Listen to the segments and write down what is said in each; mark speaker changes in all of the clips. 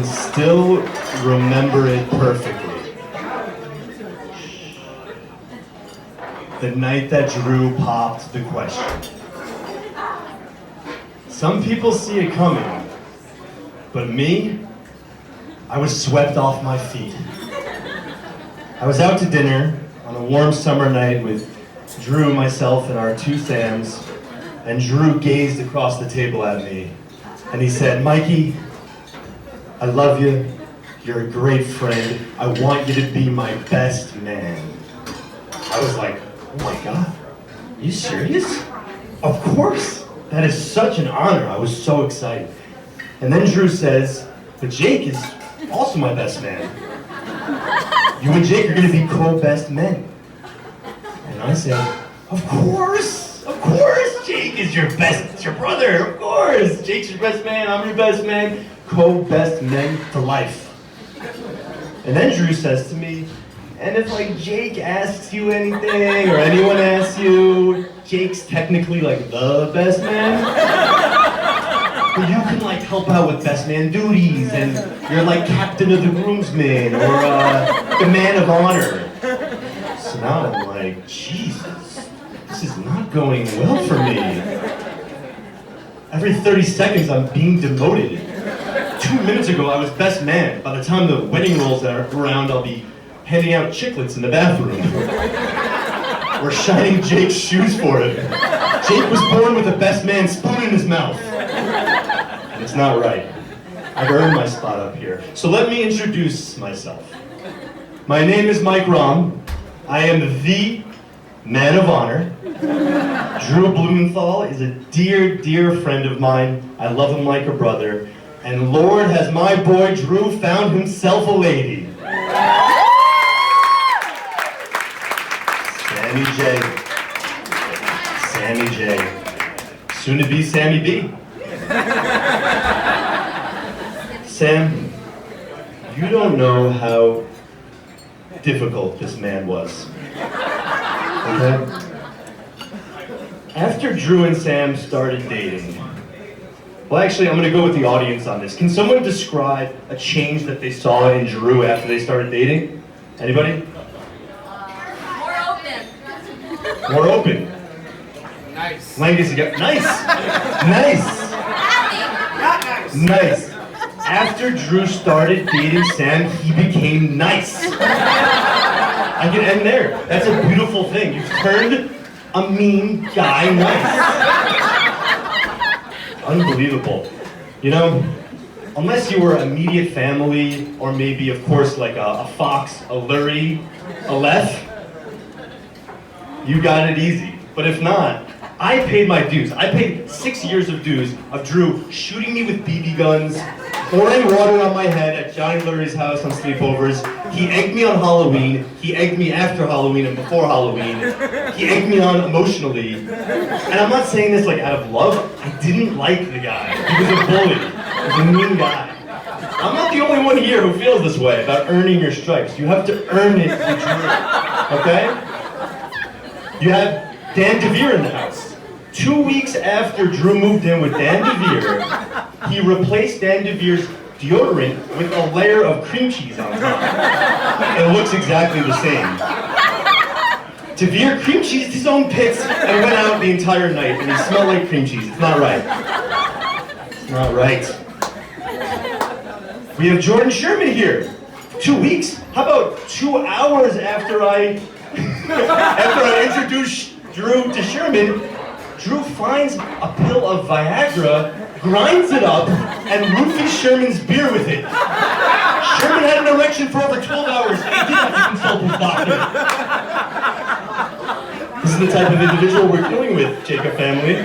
Speaker 1: can still remember it perfectly. The night that Drew popped the question. Some people see it coming, but me, I was swept off my feet. I was out to dinner on a warm summer night with Drew, myself, and our two Sams, and Drew gazed across the table at me, and he said, "Mikey, I love you. You're a great friend. I want you to be my best man." I was like, "Oh my God, are you serious? Of course. That is such an honor." I was so excited. And then Drew says, "But Jake is also my best man. You and Jake are gonna be co-best men." And I said, of course, Jake is your best, it's your brother, of course. Jake's your best man, I'm your best man, co-best men for life. And then Drew says to me, "And if like Jake asks you anything, or anyone asks you, Jake's technically like the best man. But you can like help out with best man duties, and you're like captain of the groomsmen, or the man of honor." So now I'm like, Jesus, this is not going well for me. Every 30 seconds I'm being demoted. 2 minutes ago I was best man. By the time the wedding rolls around, I'll be handing out chiclets in the bathroom. Or shining Jake's shoes for him. Jake was born with a best man spoon in his mouth. And it's not right. I've earned my spot up here. So let me introduce myself. My name is Mike Rom. I am the man of honor. Drew Blumenthal is a dear, dear friend of mine. I love him like a brother. And Lord, has my boy Drew found himself a lady. Sammy J. Sammy J. Soon to be Sammy B. Sam, you don't know how difficult this man was. Okay? After Drew and Sam started dating, well, actually, I'm going to go with the audience on this. Can someone describe a change that they saw in Drew after they started dating? Anybody?
Speaker 2: More open.
Speaker 1: More open.
Speaker 3: Nice.
Speaker 1: Langus, you got nice. Nice. Nice. After Drew started dating Sam, he became nice. I can end there. That's a beautiful thing. You've turned a mean guy nice. Unbelievable. You know, unless you were immediate family, or maybe, of course, like a Fox, a Lurie, a Lef, you got it easy. But if not, I paid my dues. I paid 6 years of dues of Drew shooting me with BB guns, pouring water on my head at Johnny Lurie's house on sleepovers. He egged me on Halloween. He egged me after Halloween and before Halloween. He egged me on emotionally. And I'm not saying this like out of love. I didn't like the guy. He was a bully. He was a mean guy. I'm not the only one here who feels this way about earning your stripes. You have to earn it with Drew. Okay? You have Dan DeVere in the house. 2 weeks after Drew moved in with Dan DeVere, he replaced Dan DeVere's deodorant with a layer of cream cheese on top. It looks exactly the same. DeVere cream cheesed his own pits and went out the entire night, and he smelled like cream cheese. It's not right. It's not right. We have Jordan Sherman here. 2 weeks? How about 2 hours after I introduced Drew to Sherman, Drew finds a pill of Viagra, grinds it up, and roofies Sherman's beer with it. Sherman had an erection for over 12 hours, and he didn't have to consult his doctor. This is the type of individual we're dealing with, Jacob family.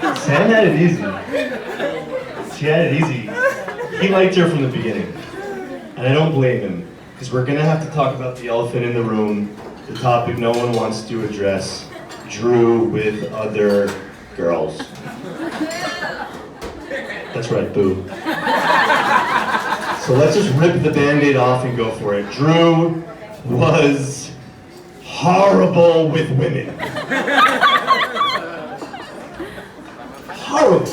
Speaker 1: But Sam had it easy. She had it easy. He liked her from the beginning. And I don't blame him, because we're going to have to talk about the elephant in the room, the topic no one wants to address, Drew with other girls. That's right, boo. So let's just rip the Band-Aid off and go for it. Drew was horrible with women. Horrible.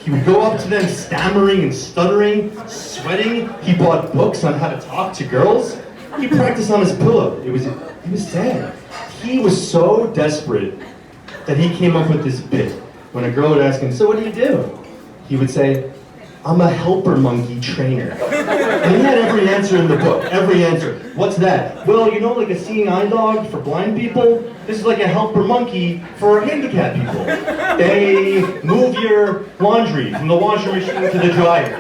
Speaker 1: He would go up to them stammering and stuttering, sweating. He bought books on how to talk to girls. He practiced on his pillow. It was sad. He was so desperate that he came up with this bit. When a girl would ask him, "So what do you do?" He would say, "I'm a helper monkey trainer." And he had every answer in the book, every answer. What's that? Well, you know, like a seeing eye dog for blind people? This is like a helper monkey for handicapped people. They move your laundry from the washing machine to the dryer.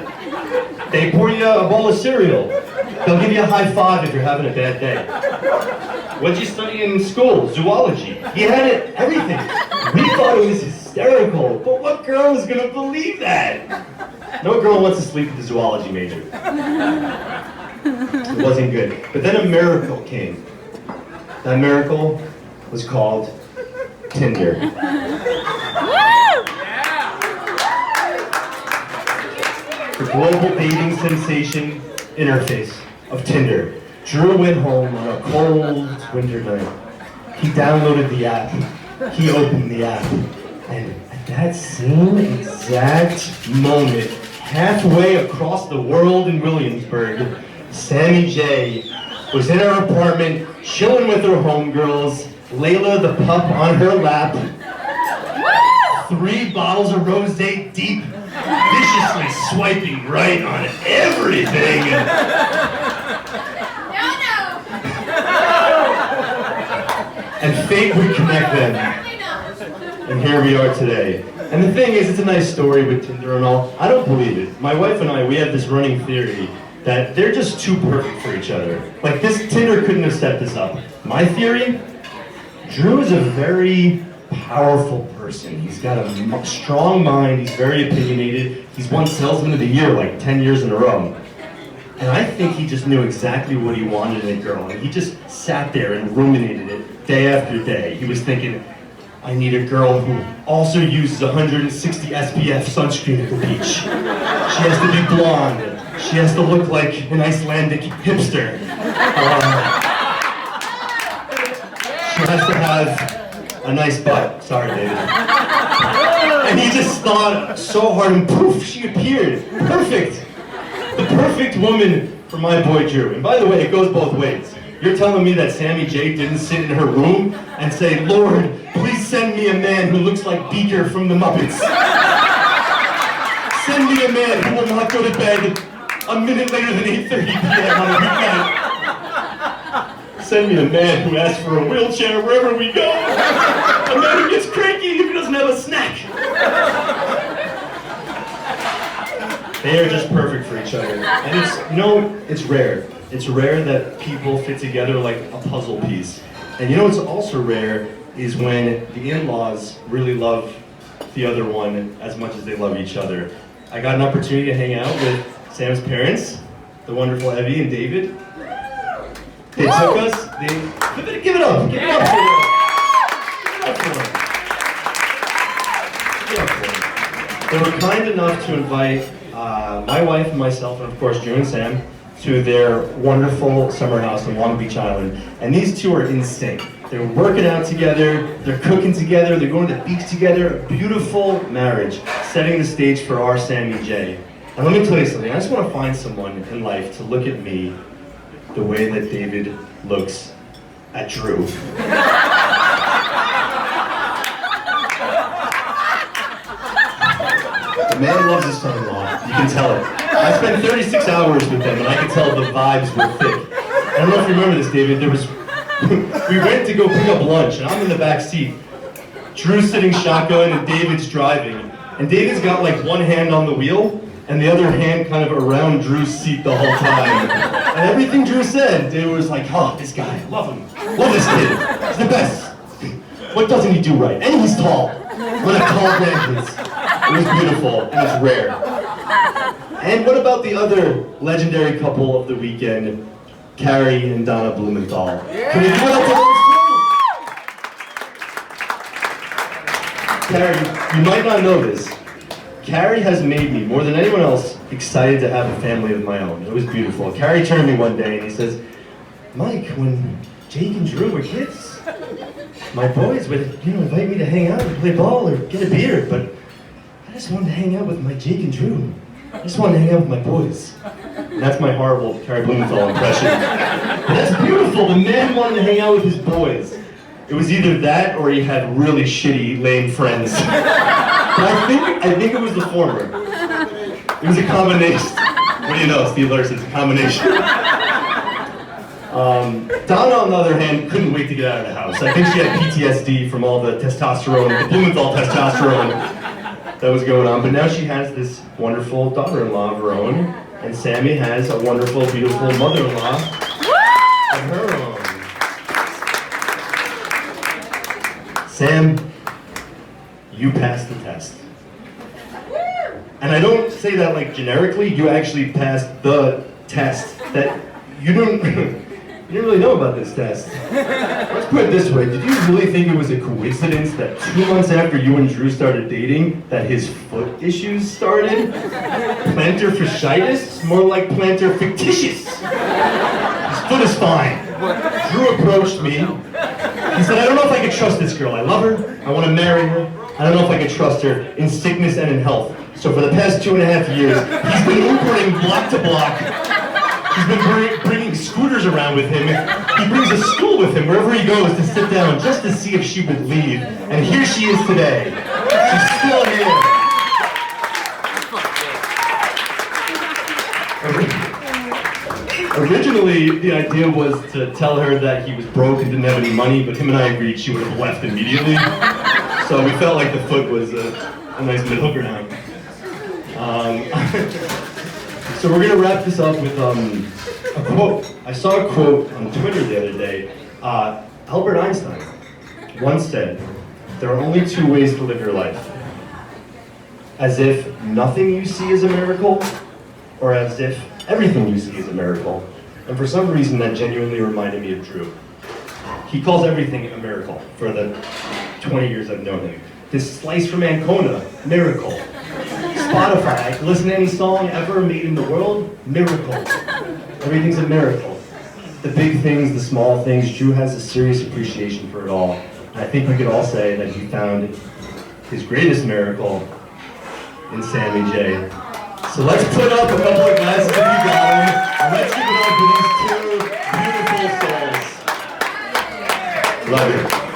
Speaker 1: They pour you a bowl of cereal. They'll give you a high five if you're having a bad day. What'd you study in school? Zoology. He had it, everything. We thought it was hysterical, but what girl is gonna believe that? No girl wants to sleep with the zoology major. It wasn't good. But then a miracle came. That miracle was called Tinder. The global dating sensation interface of Tinder. Drew went home on a cold winter night. He downloaded the app. He opened the app. And at that same exact moment, halfway across the world in Williamsburg, Sammy J was in her apartment, chilling with her homegirls, Layla the pup on her lap, 3 bottles of rosé deep, viciously swiping right on everything. And fate would connect them. And here we are today. And the thing is, it's a nice story with Tinder and all. I don't believe it. My wife and I, we have this running theory that they're just too perfect for each other. Like, this Tinder couldn't have set this up. My theory? Drew is a very powerful person. He's got a strong mind. He's very opinionated. He's won Salesman of the Year like 10 years in a row. And I think he just knew exactly what he wanted in a girl. And he just sat there and ruminated it day after day. He was thinking, I need a girl who also uses 160 SPF sunscreen at the beach. She has to be blonde. She has to look like an Icelandic hipster. She has to have a nice butt. Sorry, David. And he just thought so hard, and poof, she appeared. Perfect. The perfect woman for my boy Drew. And by the way, it goes both ways. You're telling me that Sammy J didn't sit in her room and say, Lord, please send me a man who looks like Beaker from the Muppets. Send me a man who will not go to bed a minute later than 8:30 p.m. on a weeknight. Send me a man who asks for a wheelchair wherever we go. A man who gets cranky if he doesn't have a snack. They are just perfect for each other. And it's, you know, it's rare. It's rare that people fit together like a puzzle piece. And you know what's also rare is when the in-laws really love the other one as much as they love each other. I got an opportunity to hang out with Sam's parents, the wonderful Evie and David. They took us, give it up for them. Give it up for them. Give it up for them. They were kind enough to invite my wife and myself, and of course Drew and Sam, to their wonderful summer house on Long Beach Island. And these two are in sync. They're working out together, they're cooking together, they're going to the beach together. A beautiful marriage, setting the stage for our Sammy J. And let me tell you something, I just want to find someone in life to look at me the way that David looks at Drew. The man loves his son-in-law, you can tell it. I spent 36 hours with them and I could tell the vibes were thick. I don't know if you remember this, David, we went to go pick up lunch and I'm in the back seat. Drew's sitting shotgun and David's driving. And David's got like one hand on the wheel and the other hand kind of around Drew's seat the whole time. And everything Drew said, David was like, oh, this guy, love him. Love this kid, he's the best. What doesn't he do right? And he's tall. What a tall man he is. It was beautiful and it's rare. And what about the other legendary couple of the weekend, Carrie and Donna Blumenthal? Can we give it up for those two? Carrie, you might not know this. Carrie has made me, more than anyone else, excited to have a family of my own. It was beautiful. Carrie turned to me one day and he says, Mike, when Jake and Drew were kids. My boys would, invite me to hang out and play ball or get a beer, but I just wanted to hang out with my Jake and Drew. I just wanted to hang out with my boys. And that's my horrible Carrie Blumenthal impression. But that's beautiful. The man wanted to hang out with his boys. It was either that or he had really shitty, lame friends. But I think it was the former. It was a combination. What do you know, Steve Larson's a combination. Donna, on the other hand, couldn't wait to get out of the house. I think she had PTSD from all the testosterone, the Blumenthal testosterone that was going on. But now she has this wonderful daughter-in-law of her own, and Sammy has a wonderful, beautiful mother-in-law of her own. Sam, you passed the test. And I don't say that like generically, you actually passed the test. That you didn't really know about this test. Let's put it this way, did you really think it was a coincidence that 2 months after you and Drew started dating, that his foot issues started? Plantar fasciitis? More like plantar fictitious. His foot is fine. Drew approached me. He said, I don't know if I can trust this girl. I love her. I want to marry her. I don't know if I can trust her in sickness and in health. So for the past 2.5 years, he's been Ubering block to block. He's been bringing scooters around with him. He brings a stool with him wherever he goes to sit down just to see if she would leave. And here she is today. She's still here. Originally, the idea was to tell her that he was broke and didn't have any money, but him and I agreed she would have left immediately. So we felt like the foot was a nice middle ground. So we're gonna wrap this up with a quote. I saw a quote on Twitter the other day. Albert Einstein once said, there are only 2 ways to live your life. As if nothing you see is a miracle, or as if everything you see is a miracle. And for some reason that genuinely reminded me of Drew. He calls everything a miracle for the 20 years I've known him. This slice from Ancona, miracle. Spotify, I can listen to any song ever made in the world, miracle. Everything's a miracle. The big things, the small things, Drew has a serious appreciation for it all. And I think we could all say that he found his greatest miracle in Sammy J. So let's put up a couple of glasses if you got them, and let's give it up for these 2 beautiful souls. Love you.